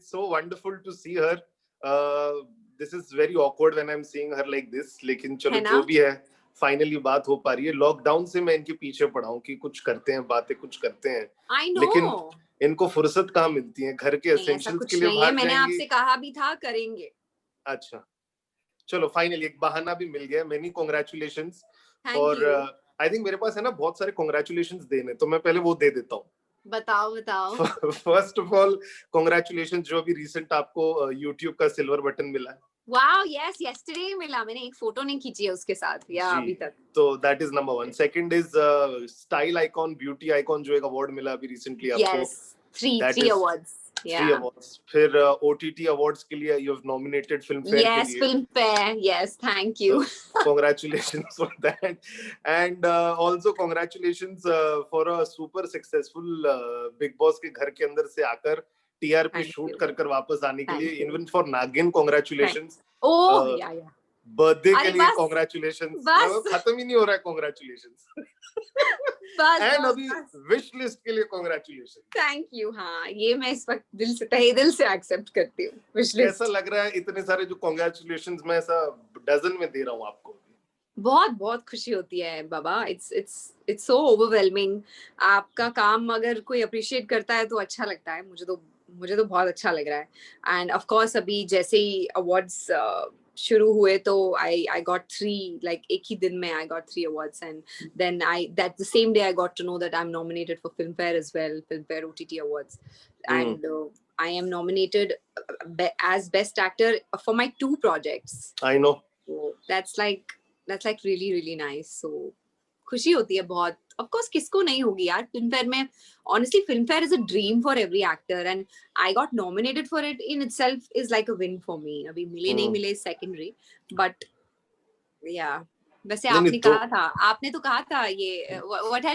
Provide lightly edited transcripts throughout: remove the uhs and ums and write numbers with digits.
it's so wonderful to see her. This is very awkward when I'm seeing her like this. लेकिन चलो जो भी है, finally बात हो पा रही है. लॉकडाउन से मैं इनके पीछे पड़ा हूँ कि कुछ करते हैं, बातें कुछ करते हैं. लेकिन इनको फुर्सत कहाँ मिलती है, घर के एसेंशियल्स के लिए बाहर मैंने आपसे कहा भी था करेंगे. अच्छा, चलो फाइनली एक बहाना भी मिल गया. Many congratulations. और आई थिंक मेरे पास है ना बहुत सारे कांग्रेचुलेशंस देने, तो मैं पहले वो दे देता हूँ. बताओ. फर्स्ट ऑफ ऑल कांग्रेचुलेशंस जो अभी रिसेंट आपको YouTube का सिल्वर बटन मिला है. वाओ, यस, यस्टरडे मिला. मैंने एक फोटो नहीं खींची है उसके साथ या अभी तक. तो that is number 1. Second is style icon, beauty icon जो एक अवार्ड मिला अभी रिसेंटली आपको. Yes, 3 awards. 3 awards. फिर OTT awards के लिए you have nominated Filmfare के लिए. Yes, Filmfare. Yes, thank you. So, congratulations for that. And also congratulations for a super successful Big Boss के घर के अंदर से आकर TRP शूट कर वापस आने के लिए. Even for Nagin, congratulations. Oh, yeah. Birthday के लिए कांग्रेचुलेशंस. खत्म ही नहीं हो रहा है कांग्रेचुलेशंस. एंड अभी विश लिस्ट के लिए कांग्रेचुलेशन. Thank you. हाँ, ये मैं इस वक्त दिल से, तहे दिल से एक्सेप्ट करती हूँ. विश लिस्ट कैसा लग रहा है? इतने सारे जो कांग्रेचुलेशंस मैं ऐसा डजन में दे रहा हूँ आपको. बहुत खुशी होती है बाबा. It's so overwhelming. आपका काम अगर कोई अप्रिशिएट करता है तो अच्छा लगता है. मुझे तो बहुत अच्छा लग रहा है. एंड ऑफ कोर्स अभी जैसे ही अवार्ड्स शुरू हुए तो I got 3, like एक ही दिन में I got 3 awards, and then that the same day I got to know that I'm nominated for Filmfare as well, Filmfare OTT Awards. And I am nominated as Best Actor for my 2 projects. I know. So that's like really, really nice. So खुशी होती है बहुत. Of course, किसको नहीं होगी यार. Filmfare में, honestly, Filmfare is a dream for every actor, and I got nominated for it in itself is like a win for me. अभी मिले नहीं मिले secondary, but yeah. वैसे आपने तो कहा था ये what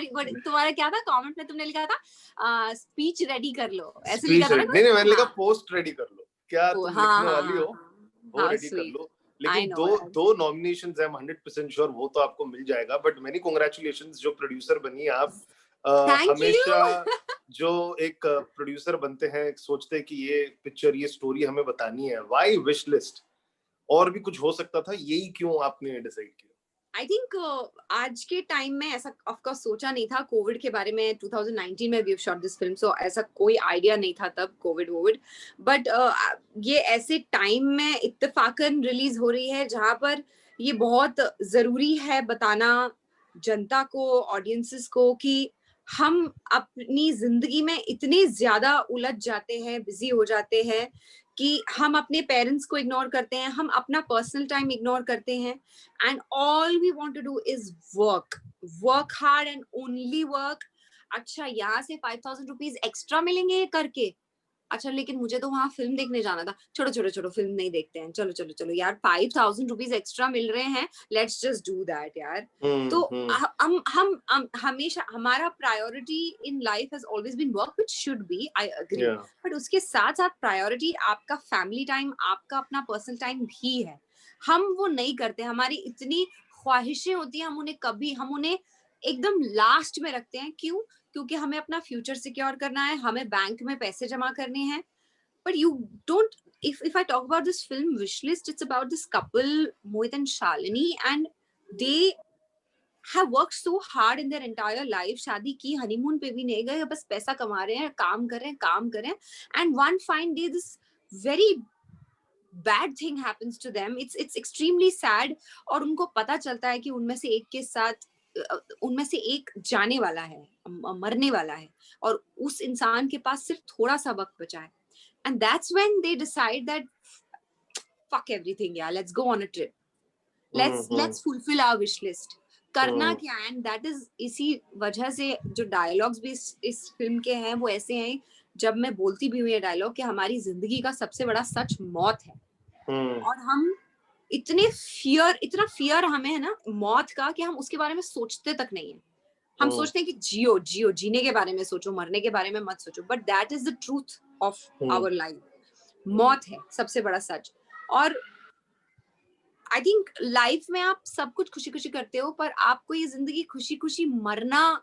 तुम्हारा क्या था कमेंट में? तुमने लिखा था स्पीच रेडी कर लो, ऐसे लिखा था ना? नहीं, मैंने लिखा पोस्ट रेडी कर लो. क्या तुम लिखने वाली हो वो रेडी कर लो. लेकिन दो नॉमिनेशंस हैं, 100% श्योर वो तो आपको मिल जाएगा. बट मेनी कांग्रेचुलेशंस जो प्रोड्यूसर बनी आप. हमेशा जो एक प्रोड्यूसर बनते हैं सोचते हैं कि ये पिक्चर, ये स्टोरी हमें बतानी है. Why wish list? और भी कुछ हो सकता था, यही क्यों आपने डिसाइड किया? आई थिंक आज के टाइम में ऐसा ऑफ कोर्स सोचा नहीं था. कोविड के बारे में 2019 में वी शॉट दिस फिल्म, सो ऐसा कोई आइडिया नहीं था तब कोविड. बट ये ऐसे टाइम में इत्तेफाकन रिलीज हो रही है जहां पर ये बहुत जरूरी है बताना जनता को, ऑडियंसेस को, कि हम अपनी जिंदगी में इतने ज्यादा उलझ जाते हैं, बिजी हो जाते हैं कि हम अपने पेरेंट्स को इग्नोर करते हैं, हम अपना पर्सनल टाइम इग्नोर करते हैं. And all we want to do is work hard and only work. अच्छा, यहाँ से 5,000 रुपीज एक्स्ट्रा मिलेंगे करके. अच्छा, लेकिन मुझे तो वहां फिल्म देखने जाना था. छोड़ो फिल्म नहीं देखते हैं. चलो यार, 5,000 रुपीज एक्स्ट्रा मिल रहे हैं, लेट्स जस्ट डू दैट यार. तो हम हमेशा, हमारा priority in life has always been work, which should be, I agree. But उसके साथ साथ प्रायोरिटी आपका फैमिली टाइम, आपका अपना पर्सनल टाइम भी है. हम वो नहीं करते. हमारी इतनी ख्वाहिशें होती है, हम उन्हें एकदम लास्ट में रखते हैं. क्यों? क्योंकि हमें अपना फ्यूचर सिक्योर करना है, हमें बैंक में पैसे जमा करने हैं. But you don't, if I talk about this film Wishlist, it's about this couple, Mohit and Shalini, and they have worked so hard in their entire life. शादी की, हनीमून पे भी नहीं गए, बस पैसा कमा रहे हैं, काम कर रहे हैं. And one fine day this very bad thing happens to them. It's extremely sad. और उनको पता चलता है कि उनमें से एक जाने वाला है, मरने वाला है, और उस इंसान के पास सिर्फ थोड़ा सा वक्त बचा है. And that's when they decide that fuck everything, yeah, let's go on a trip. Let's fulfill our wish list. करना क्या है? And that is, इसी वजह से जो डायलॉग्स भी इस फिल्म के हैं वो ऐसे हैं, जब मैं बोलती भी हुई है डायलॉग, कि हमारी जिंदगी का सबसे बड़ा सच मौत है. और हम इतना फियर हमें है ना मौत का, कि हम उसके बारे में सोचते तक नहीं है. हम सोचते हैं कि जियो, जीने के बारे में सोचो, मरने के बारे में मत सोचो. But that is the truth of our life. मौत है सबसे बड़ा सच. और आई थिंक लाइफ में आप सब कुछ खुशी खुशी करते हो, पर आपको ये जिंदगी खुशी खुशी मरना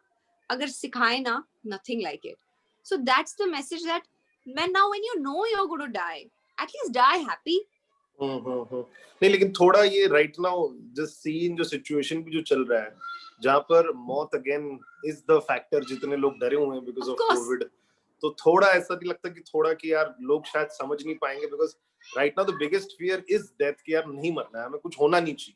अगर सिखाए ना, nothing like it. So that's the message, that now when you know you're going to die, at least die happy. नहीं, लेकिन थोड़ा ये राइट नाउ जस्ट सीन जो सिचुएशन भी जो चल रहा है, जहाँ पर मौत अगेन इज द फैक्टर, जितने लोग डरे हुए हैं बिकॉज ऑफ कोविड, तो थोड़ा ऐसा नहीं लगता कि थोड़ा कि यार लोग शायद समझ नहीं पाएंगे, because right now the biggest fear is death, कि यार नहीं मरना है, हमें कुछ होना नहीं चाहिए।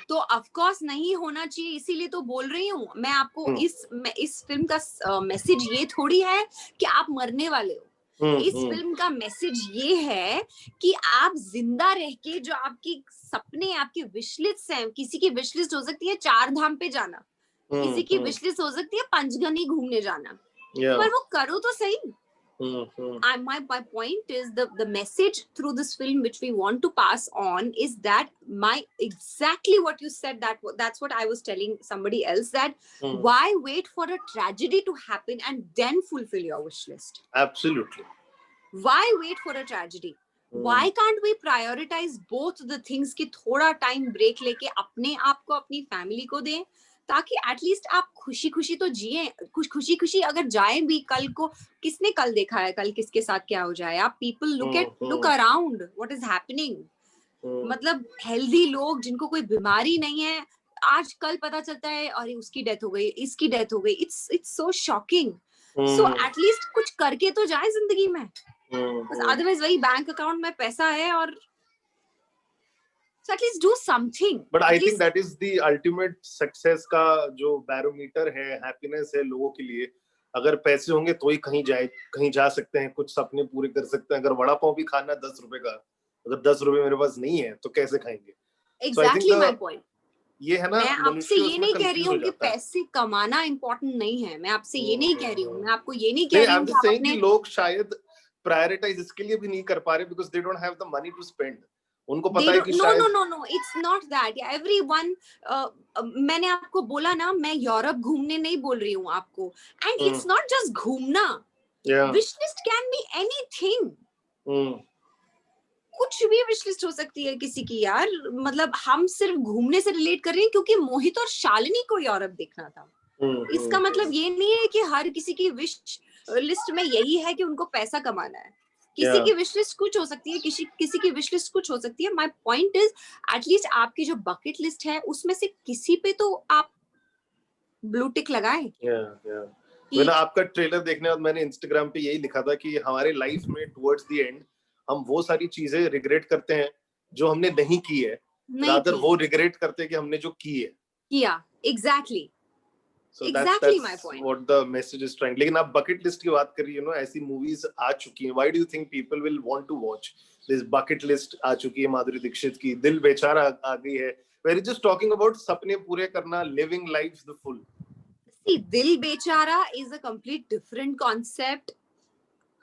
तो ऑफ कोर्स नहीं होना चाहिए, इसीलिए तो बोल रही हूँ मैं आपको। इस फिल्म का मैसेज ये थोड़ी है कि आप मरने वाले हो। इस फिल्म का मैसेज ये है कि आप जिंदा रह के जो आपकी सपने, आपकी विशलिस्ट हैं, किसी की विशलिस्ट हो सकती है 4 धाम पे जाना, किसी की विशलिस्ट हो सकती है पंचगनी घूमने जाना, पर वो करो तो सही। My point is the message through this film which we want to pass on is that exactly what you said, that's what I was telling somebody else, that why wait for a tragedy to happen and then fulfill your wish list? Absolutely. Why wait for a tragedy? Why can't we prioritize both the things कि थोड़ा time break लेके अपने आप को, अपनी family को दें, ताकि एटलीस्ट आप खुशी खुशी तो जिए, खुशी खुशी अगर जाएं भी। कल को किसने कल देखा है कल किसके साथ क्या हो जाए? आप people look around what is happening. मतलब हेल्दी लोग जिनको कोई बीमारी नहीं है, आज कल पता चलता है अरे उसकी डेथ हो गई, इसकी डेथ हो गई। It's so shocking. So at least कुछ करके तो जाए जिंदगी में, अदरवाइज वही बैंक अकाउंट में पैसा है और so at least do something. But I think that is the ultimate success का जो barometer है, happiness है लोगों के लिए। अगर पैसे होंगे तो ही कहीं जा सकते हैं, कुछ सपने पूरे कर सकते हैं। अगर वड़ा पाव भी खाना 10 रुपए का, अगर 10 रुपए मेरे पास नहीं है तो कैसे खाएंगे? Exactly my point. ये है ना, मैं आपसे ये नहीं कह रही हूँ कि पैसे कमाना इम्पोर्टेंट नहीं है, मैं आपसे ये नहीं कह रही हूँ, मैं आपको ये नहीं कह रही हूँ कि अपने लोग शायद प्रायोरिटाइज इसके लिए भी नहीं कर पा रहे because they don't have the money to spend. उनको पता है कि शायद no, it's not that. Everyone, मैंने आपको बोला ना, मैं यूरोप घूमने नहीं बोल रही हूँ आपको, and it's not just घूमना, wish list can be anything. कुछ भी विश लिस्ट हो सकती है किसी की यार। मतलब हम सिर्फ घूमने से रिलेट कर रहे हैं क्योंकि मोहित और शालिनी को यूरोप देखना था। इसका मतलब ये नहीं है कि हर किसी की विश लिस्ट में यही है कि उनको पैसा कमाना है। किसी की विश लिस्ट कुछ हो सकती है, किसी की विश लिस्ट कुछ हो सकती है। माय पॉइंट इज एटलीस्ट आपकी जो बकेट लिस्ट है उसमें से किसी पे तो आप ब्लू टिक लगाएं। मैंने आपका ट्रेलर देखने बाद मैंने इंस्टाग्राम पे यही लिखा था कि हमारे लाइफ में टुवर्ड्स द एंड हम वो सारी चीजें रिग्रेट करते हैं जो हमने नहीं की है, रादर वो रिग्रेट करते हैं कि हमने जो की है किया। Exactly So exactly my point. What the message is trying. लेकिन आप bucket list की बात कर रही हो, ऐसी movies आ चुकी हैं. Why do you think people will want to watch this bucket list? आ चुकी है माधुरी दीक्षित की, दिल बेचारा आ गई है. We're just talking about सपने पूरे करना, living life the full. See, दिल बेचारा is a complete different concept.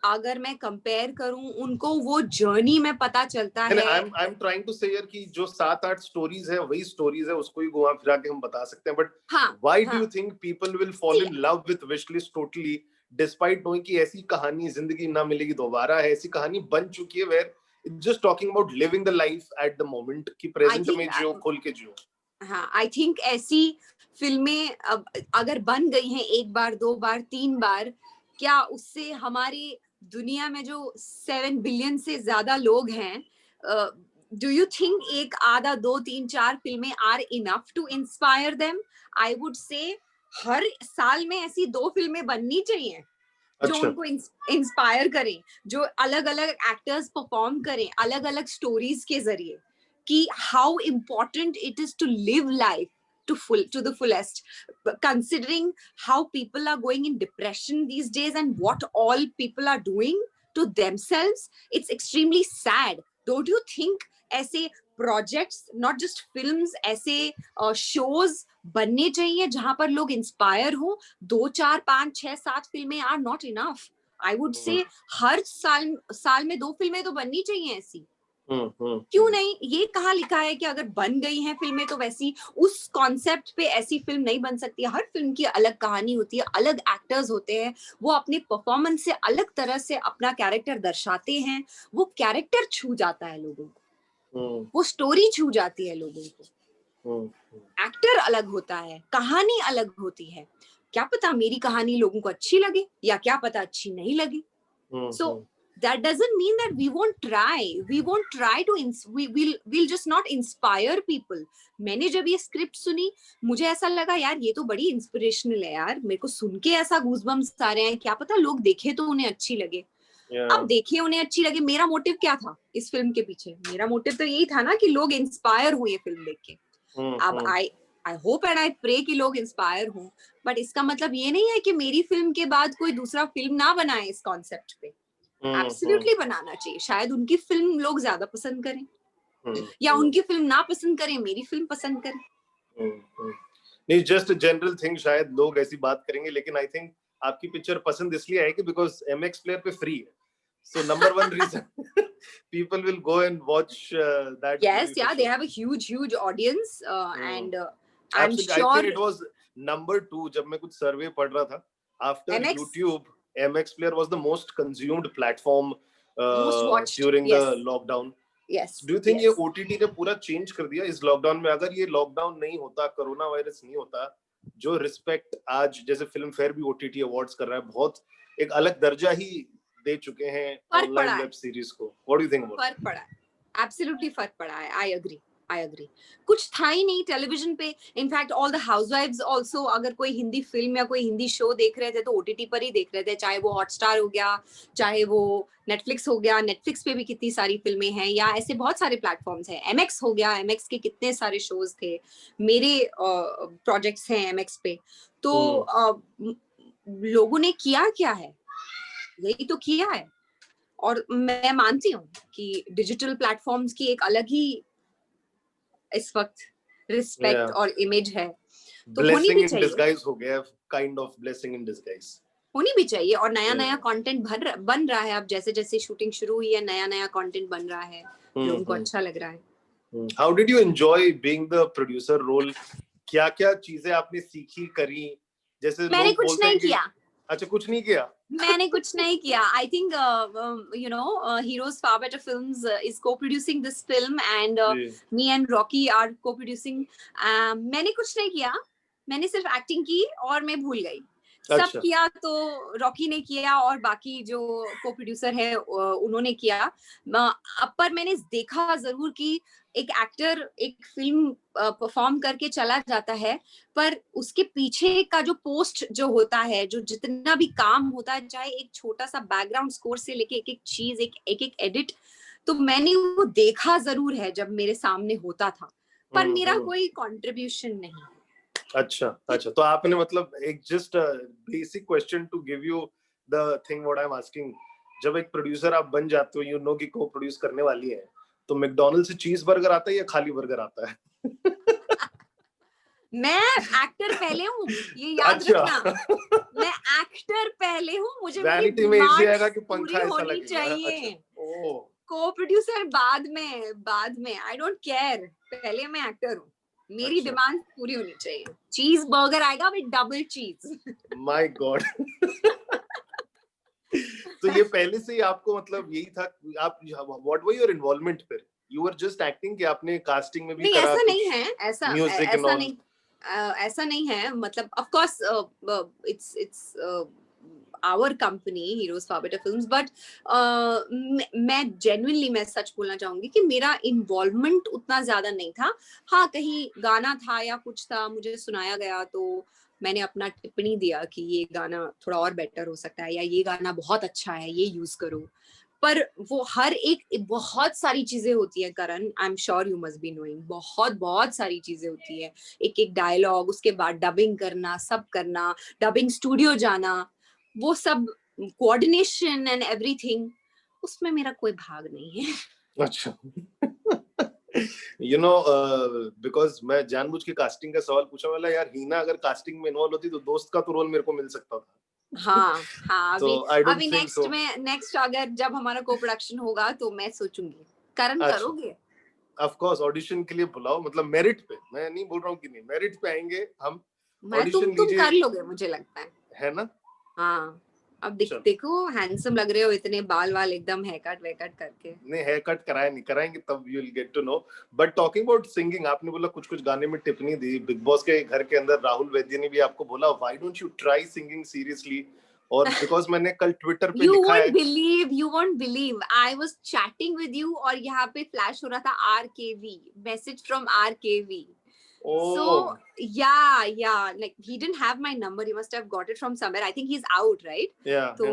अगर मैं कंपेयर करूं उनको, वो जर्नी में पता चलता है। I'm trying to say यार कि जो 7-8 स्टोरीज है वही स्टोरीज है, उसको ही घुमा फिरा के हम बता सकते हैं। But why do you think people will fall in love with wish list totally despite knowing कि ऐसी कहानी जिंदगी ना मिलेगी दोबारा है, ऐसी कहानी बन चुकी है where it's just talking about living the life at the moment कि प्रेजेंट में जियो, खोल के जियो। हाँ, I think ऐसी फिल्में अगर बन गई हैं 1 बार 2 बार 3 बार, क्या उससे हमारी दुनिया में जो 7 बिलियन से ज्यादा लोग हैं, डू यू थिंक 1 आधा 2 3 4 फिल्में are enough to inspire them? I would say हर साल में ऐसी 2 फिल्में बननी चाहिए जो उनको इंस्पायर करें, जो अलग अलग एक्टर्स परफॉर्म करें अलग अलग स्टोरीज के जरिए, कि how important it is to live life to the fullest, considering how people are going in depression these days and what all people are doing to themselves. It's extremely sad. Don't you think ऐसे projects, not just films, ऐसे shows बनने चाहिए जहां पर लोग inspire हो? 2 4 5 6 7 फिल्में are not enough. I would say हर साल में 2 फिल्में तो बननी चाहिए ऐसी। क्यों नहीं? ये कहाँ लिखा है कि अगर बन गई हैं फिल्में तो वैसी उस कॉन्सेप्ट पे ऐसी फिल्म नहीं बन सकती? हर फिल्म की अलग कहानी होती है, अलग एक्टर्स होते हैं, वो अपने परफॉर्मेंस से अलग तरह से अपना कैरेक्टर दर्शाते हैं, वो कैरेक्टर छू जाता है लोगों को, वो स्टोरी छू जाती है लोगों को। एक्टर अलग होता है, कहानी अलग होती है। क्या पता मेरी कहानी लोगों को अच्छी लगे या क्या पता अच्छी नहीं लगे। So that doesn't mean that we won't try to we'll just not inspire people. मैंने जब ये स्क्रिप्ट सुनी मुझे ऐसा लगा यार ये तो बड़ी इंस्पिरेशनल है यार, मेरे को सुन के ऐसा गूज़बम्स आ रहे हैं, क्या पता लोग देखे तो उन्हें अच्छी लगे। अब देखे उन्हें अच्छी लगे, मेरा मोटिव क्या था इस फिल्म के पीछे? मेरा मोटिव तो यही था ना कि लोग इंस्पायर हो ये फिल्म देख के। अब I hope and I pray कि लोग इंस्पायर हों, बट इसका मतलब ये नहीं है कि मेरी फिल्म के बाद कोई दूसरा फिल्म ना बनाए इस कॉन्सेप्ट पे। एब्सोल्युटली बनाना चाहिए, शायद उनकी फिल्म लोग ज्यादा पसंद करें या उनकी फिल्म ना पसंद करें, मेरी फिल्म पसंद करें। नहीं, जस्ट जनरल थिंग, शायद लोग ऐसी बात करेंगे, लेकिन आई थिंक आपकी पिक्चर पसंद इसलिए आएगी बिकॉज MX प्लेयर पे फ्री है। So number one reason people will go and watch that. Yes, yeah, they have a huge audience and I'm sure I think it was number 2 जब मैं कुछ सर्वे पढ़ रहा था after MX? YouTube. MX player was the most consumed platform during the lockdown. Yes. Do you think ये OTT ने पूरा change कर दिया इस लॉकडाउन में? अगर ये लॉकडाउन नहीं होता, कोरोना वायरस नहीं होता, जो रिस्पेक्ट आज जैसे फिल्म फेयर भी OTT अवार्ड्स कर रहा है, बहुत एक अलग दर्जा ही दे चुके हैं ऑनलाइन वेब सीरीज को। What do you think? फर्क पड़ा है, एब्सोल्युटली फर्क पड़ा है। I agree. कुछ था ही नहीं टेलीविजन पे। In fact all the housewives also अगर कोई हिंदी फिल्म या कोई हिंदी शो देख रहे थे तो OTT पर ही देख रहे थे, चाहे वो हॉटस्टार हो गया, चाहे वो नेटफ्लिक्स हो गया। नेटफ्लिक्स पे भी कितनी सारी फिल्में हैं, या ऐसे बहुत सारे प्लेटफॉर्म्स हैं। MX हो गया, MX के कितने सारे शोज थे, मेरे प्रोजेक्ट्स हैं MX पे। तो लोगों ने किया क्या है, यही तो किया है। और मैं मानती हूँ कि डिजिटल प्लेटफॉर्म्स की एक अलग ही इस वक्त रिस्पेक्ट और इमेज है, तो होनी भी चाहिए। डिस्गाइज हो गया, kind of blessing in disguise होनी भी चाहिए। और नया कंटेंट बन रहा है। अब जैसे जैसे शूटिंग शुरू हुई है, नया कंटेंट बन रहा है, लोगों को अच्छा लग रहा है। How did you enjoy being the producer role? क्या क्या चीजें आपने सीखी, करी? जैसे मैंने कुछ नहीं किया। अच्छा, कुछ नहीं किया? मैंने कुछ नहीं किया। I think Heroes Far Better Films is co-producing this film and me and Rocky are co-producing. मैंने कुछ नहीं किया, मैंने सिर्फ एक्टिंग की और मैं भूल गई। सब किया तो रॉकी ने किया और बाकी जो को-प्रोड्यूसर है उन्होंने किया। अब पर मैंने देखा जरूर कि एक एक्टर एक फिल्म परफॉर्म करके चला जाता है, पर उसके पीछे का जो पोस्ट जो होता है, जो जितना भी काम होता है, चाहे एक छोटा सा बैकग्राउंड स्कोर से लेके एक एक चीज, एक एडिट, तो मैंने वो देखा जरूर है जब मेरे सामने होता था, पर मेरा कोई कंट्रीब्यूशन नहीं। अच्छा, तो आपने मतलब एक just basic question to give you the thing what I am asking, जब एक प्रोड्यूसर आप बन जाते हो, यू नो कि को प्रोड्यूस करने वाली है, तो मैकडॉनल्ड से चीज बर्गर आता है या खाली बर्गर आता है? मैं एक्टर पहले हूँ, ये याद रखना। मैं एक्टर पहले हूँ, मुझे वैनिटी में इसी आएगा कि पंखा ऐसा होनी चाहिए। को प्रोड्यूसर बाद में आई डोंट केयर, पहले मैं एक्टर हूँ, मेरी डिमांड पूरी होनी चाहिए। चीज बर्गर आएगा विद डबल चीज। My God. तो ये पहले से ही आपको मतलब यही था? आप व्हाट वर योर इन्वॉल्वमेंट फिर? यू वर जस्ट एक्टिंग कि आपने कास्टिंग में भी करा? ऐसा नहीं है, ऐसा नहीं है। मतलब of course it's our company Heroes Far Better Films, but मैं genuinely मैं सच बोलना चाहूंगी कि मेरा इन्वॉल्वमेंट उतना ज्यादा नहीं था। हाँ, कहीं गाना था या कुछ था, मुझे सुनाया गया तो मैंने अपना टिप्पणी दिया कि ये गाना थोड़ा और बेटर हो सकता है, या ये गाना बहुत अच्छा है, ये यूज करो। पर वो हर एक बहुत सारी चीजें होती है Karan, I am sure you must be knowing, बहुत सारी चीजें होती है। एक डायलॉग, उसके बाद डबिंग करना, सब करना, डबिंग स्टूडियो जाना, वो सब कोऑर्डिनेशन एंड एवरीथिंग, उसमें मेरा कोई भाग नहीं है। अच्छा। यू नो बिकॉज मैं जानबूझ के कास्टिंग का सवाल पूछा वाला, यार हीना अगर कास्टिंग में इन्वॉल्व होती तो दोस्त का तो रोल मेरे को मिल सकता था। हाँ, अभी नेक्स्ट अगर जब हमारा को प्रोडक्शन होगा तो मैं सोचूंगी। करण करोगे? ऑफ कोर्स, ऑडिशन के लिए बुलाओ, मतलब मेरिट पे, मैं नहीं बोल रहा हूँ कि नहीं, मेरिट पे आएंगे हम। तुम कर लोगे मुझे लगता है ना? हाँ, अब देखो हैंडसम लग रहे हो, इतने बाल वाल एकदम हेयर कट करके। नहीं, हेयर कट कराएंगे तब you will get to know. But talking about singing, आपने बोला कुछ गाने में टिप्पणी दी। बिग बॉस के घर के अंदर राहुल वैद्य ने भी आपको बोला, why don't you try singing seriously? और बिकॉज मैंने कल ट्विटर पे You लिखा है, you won't believe, I was chatting with you और यहाँ पे फ्लैश हो रहा था RKV, message from RKV. So yeah, like he didn't have my number, he must have got it from somewhere. I think he's out, right? yeah. तो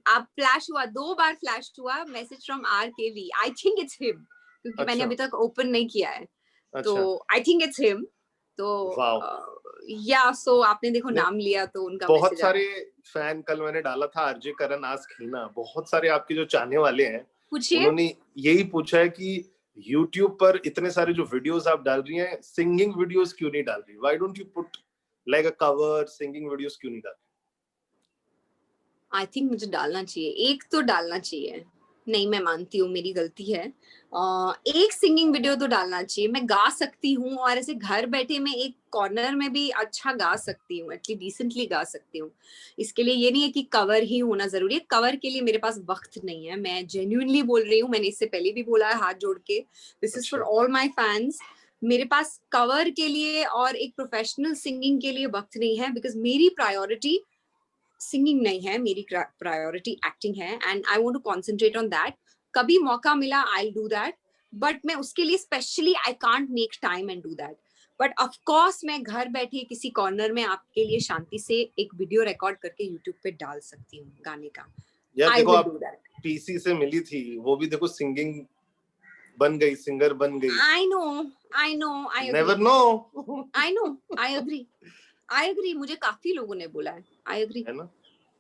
आप flash हुआ, 2 बार flash हुआ, message from RKV. I think it's him, क्योंकि मैंने अभी तक open नहीं किया है, तो I think it's him. तो या सो आपने देखो नाम लिया तो उनका बहुत सारे फैन, कल मैंने डाला था आरजे करण आस्क हिना, बहुत सारे आपके जो चाहने वाले हैं उन्होंने यही पूछा है कि YouTube पर इतने सारे जो वीडियोस आप डाल रही हैं, सिंगिंग वीडियोस क्यों नहीं डाल रही? Why don't you put like a cover, singing videos क्यों नहीं डाल रही? आई थिंक मुझे डालना चाहिए, एक तो डालना चाहिए। नहीं, मैं मानती हूँ मेरी गलती है, एक सिंगिंग वीडियो तो डालना चाहिए। मैं गा सकती हूँ और ऐसे घर बैठे मैं एक कॉर्नर में भी अच्छा गा सकती हूँ, एटलीस्ट डिसेंटली गा सकती हूँ। इसके लिए ये नहीं है कि कवर ही होना जरूरी है, कवर के लिए मेरे पास वक्त नहीं है। मैं जेन्युइनली बोल रही हूँ, मैंने इससे पहले भी बोला है हाथ जोड़ के, this is for all my fans. मेरे पास कवर के लिए और एक प्रोफेशनल सिंगिंग के लिए वक्त नहीं है, बिकॉज मेरी प्रायोरिटी सिंगिंग नहीं है, मेरी प्रायोरिटी एक्टिंग है, and I want to concentrate on that. कभी मौका मिला I will do that, but मैं उसके लिए specially I can't make time and do that. But of course मैं घर बैठी किसी कॉर्नर में आपके लिए शांति से एक वीडियो रिकॉर्ड करके यूट्यूब पे डाल सकती हूँ गाने का। यार देखो, आप पीसी से मिली थी, वो भी देखो सिंगिंग बन गई, सिंगर बन गई। I know, I agree. Never know. I know, I agree. मुझे काफी लोगों ने बोला है, I agree. है ना?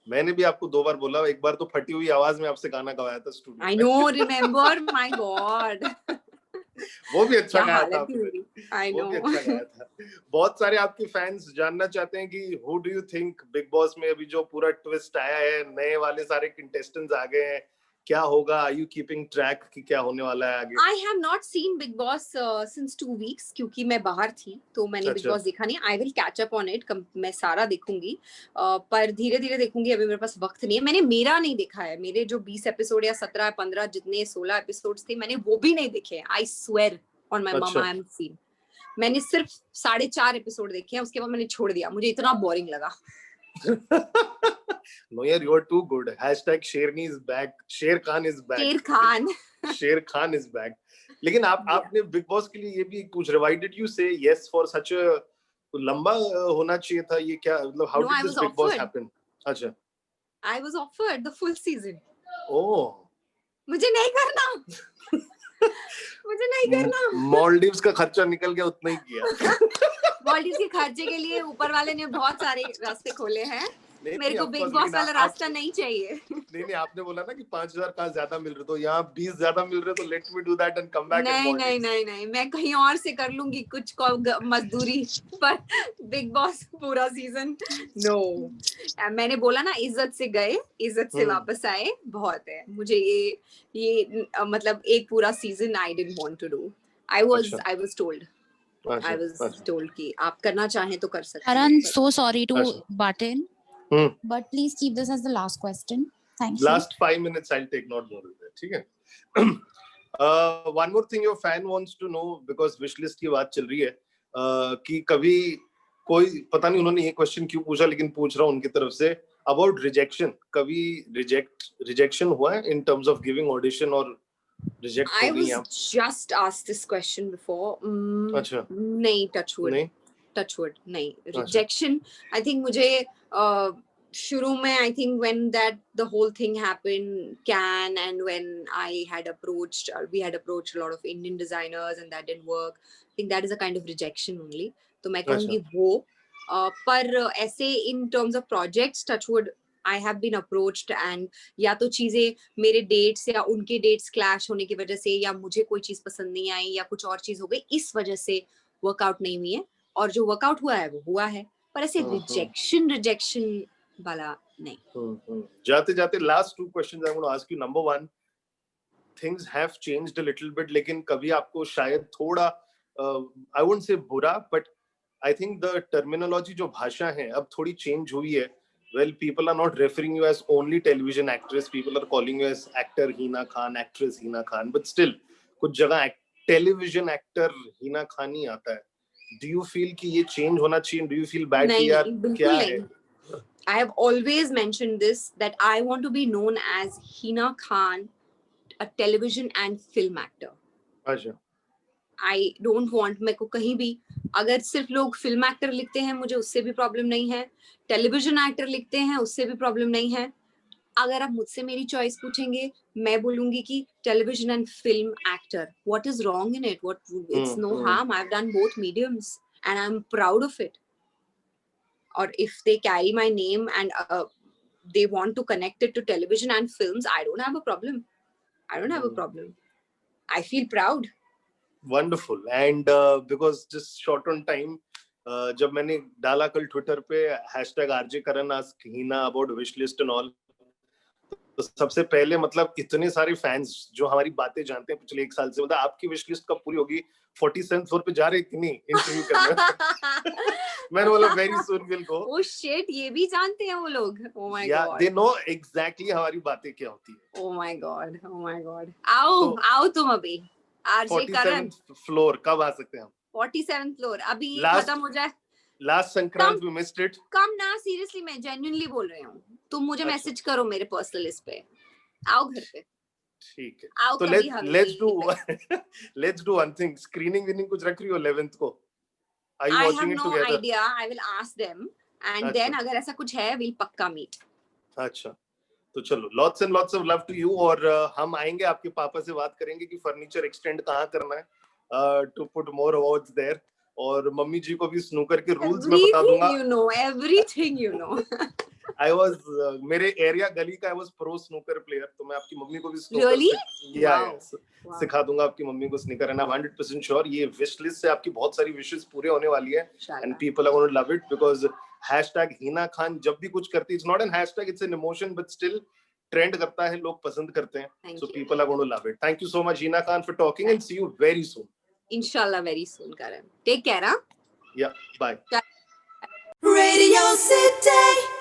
मैंने भी आपको 2 बार बोला, एक बार तो फटी हुई आवाज में आपसे गाना गवाया था स्टूडियो में। I know, remember, my God. वो भी अच्छा गाया था आपने। I know. वो भी अच्छा गाया था। बहुत सारे आपके फैंस जानना चाहते हैं कि who do you think big boss में अभी जो पूरा ट्विस्ट आया है, नए वाले सारे कंटेस्टेंट्स आ गए हैं, क्या होगा? Are you keeping track कि क्या होने वाला है आगे? I have not seen Big Boss since 2 weeks, क्योंकि मैं बाहर थी, तो मैंने Big Boss देखा नहीं। I will catch up on it, मैं सारा देखूंगी, पर धीरे-धीरे देखूंगी, अभी मेरे पास वक्त नहीं है। मैंने मेरा नहीं देखा है, मेरे जो 20 एपिसोड या 17, 15 जितने 16 एपिसोड्स थे, मैंने वो भी नहीं देखे। I swear on my mama, I haven't seen. मैंने सिर्फ 4.5 एपिसोड देखे हैं, उसके बाद मैंने छोड़ दिया, मुझे इतना बोरिंग लगा। No, yeah, you are too good. #Sherni is back. Sher Khan is back. Sher Khan is back. लेकिन आपने बिग बॉस के लिए ये भी पूछ रहे, why did you say yes for such a लंबा होना चाहिए था ये, क्या मतलब? How did this Big Boss happen? अच्छा, I was offered the full season. Oh. मुझे नहीं करना। मुझे नहीं करना। मालदीव्स का खर्चा निकल गया, उतना ही किया। मालदीव्स के खर्चे के लिए ऊपर वाले ने बहुत सारे रास्ते खोले हैं। मेरे को बिग बॉस वाला रास्ता नहीं चाहिए। नहीं, आपने बोला ना कि 5,000 का ज्यादा मिल रहे, तो यहाँ 20 ज्यादा मिल रहे, तो let me do that and come back. नहीं, मैं कहीं और से कर लूंगी कुछ मजदूरी, पर बिग बॉस पूरा सीजन नो। मैंने बोला ना, इज्जत से गए, इज्जत से वापस आए, बहुत है। मुझे ये मतलब एक पूरा season I didn't want to do. I was told कि आप करना चाहें तो कर सकते हैं। Karan, so sorry to butt in, but please keep this as the last question. Thank you. Last 5 minutes I'll take, not more than that. ठीक है? One more thing your fan wants to know, because wishlist की बात चल रही है, कि कभी कोई, पता नहीं उन्होंने ये क्वेश्चन क्यों पूछा, लेकिन पूछ रहा हूँ उनकी तरफ से, about rejection. कभी rejection हुआ है in terms of giving audition, और reject I was just asked this question before. अच्छा, नहीं, touch wood नहीं। rejection, I think मुझे शुरू में, I think when the whole thing happened, and when we had approached a lot of Indian designers and that didn't work, I think that is a kind of rejection only. तो मैं कहूँगी वो, पर ऐसे in terms of projects, touch wood, I have been approached, and या तो चीजें मेरे डेट्स या उनके डेट्स क्लैश होने की वजह से, या मुझे कोई चीज पसंद नहीं आई, या कुछ और चीज हो गई, इस वजह से वर्कआउट नहीं हुई है, और जो वर्कआउट हुआ है वो हुआ है, पर ऐसे रिजेक्शन वाला नहीं। जाते जाते last 2 questions I'm going to ask you. Number 1, things have changed a little bit, लेकिन कभी आपको शायद थोड़ा I won't say बुरा, but I think the terminology, जो भाषा है अब थोड़ी चेंज हुई है. Well, people are not referring you as only television actress. People are calling you as actor Hina Khan, actress Hina Khan. But still, कुछ जगह television actor Hina Khan ही आता है. Do you feel कि ये change होना चाहिए? Do you feel bad कि यार क्या है? I have always mentioned this, that I want to be known as Hina Khan, a television and film actor. अच्छा. I don't want, मेरे को कहीं भी अगर सिर्फ लोग फिल्म एक्टर लिखते हैं मुझे उससे भी प्रॉब्लम नहीं है, टेलीविजन एक्टर लिखते हैं उससे भी प्रॉब्लम नहीं है. अगर आप मुझसे मेरी चॉइस पूछेंगे मैं बोलूंगी कि television and film actor. What is wrong in it? What, it's no harm. I have done both mediums and I'm proud of it. Or if they carry my name and they want to connect it to television and films, I don't have a problem. I don't have a problem. I feel proud. Wonderful. And because just short on time, जब मैंने डाला कल Twitter पे #RJ ask Hina about wishlist and all, तो सबसे पहले मतलब इतने सारे फैंस जो हमारी बातें जानते हैं पिछले 1 साल से, मतलब आपकी विश लिस्ट कब पूरी होगी? 47th फ्लोर पे जा रहे कि नहीं इंटरव्यू करने? मैंने बोला very soon will go. Oh shit, ये भी जानते हैं वो लोग. Oh my God, they know exactly हमारी बातें क्या होती है. Oh my God, oh my God. आओ तुम अभी आरजे करण. 47th फ्लोर कब आ सकते हैं हम? 47th फ्लोर अभी खत्म हो जाए. Last Sankranti we missed it. Come ना, सीरियसली मैं जेन्युइनली बोल रही हूँ. तुम मुझे मैसेज करो मेरे पर्सनल लिस्ट पे. आओ घर पे. ठीक है, तो let's do one thing. Screening winning कुछ रख रही हो 11th को? Are you watching it together? I have no idea. I will ask them and then अगर ऐसा कुछ है we'll पक्का meet. अच्छा, तो चलो lots and lots of love to you. और हम आएंगे आपके पापा से बात करेंगे कि फर्नीचर एक्सटेंड कहाँ करना है to put more awards there. और मम्मी जी को भी स्नूकर के रूल्स में बता दूंगा. You know everything, you know. I was मेरे एरिया गली का I was pro snooker player, तो मैं आपकी मम्मी को भी स्नूकर सिखा दूंगा आपकी मम्मी को स्नूकर. एंड I'm 100% श्योर ये विश लिस्ट से आपकी बहुत सारी विशेस पूरे होने वाली है. And people are gonna love it because #Hina Khan जब भी कुछ करती है, it's not an hashtag, it's an emotion, but still trend करता है, लोग पसंद करते हैं. So people are gonna love it. Thank you so much Hina Khan for talking and see you very soon. Inshallah very soon, Karan. Take care, huh? Yeah, bye. Radio City.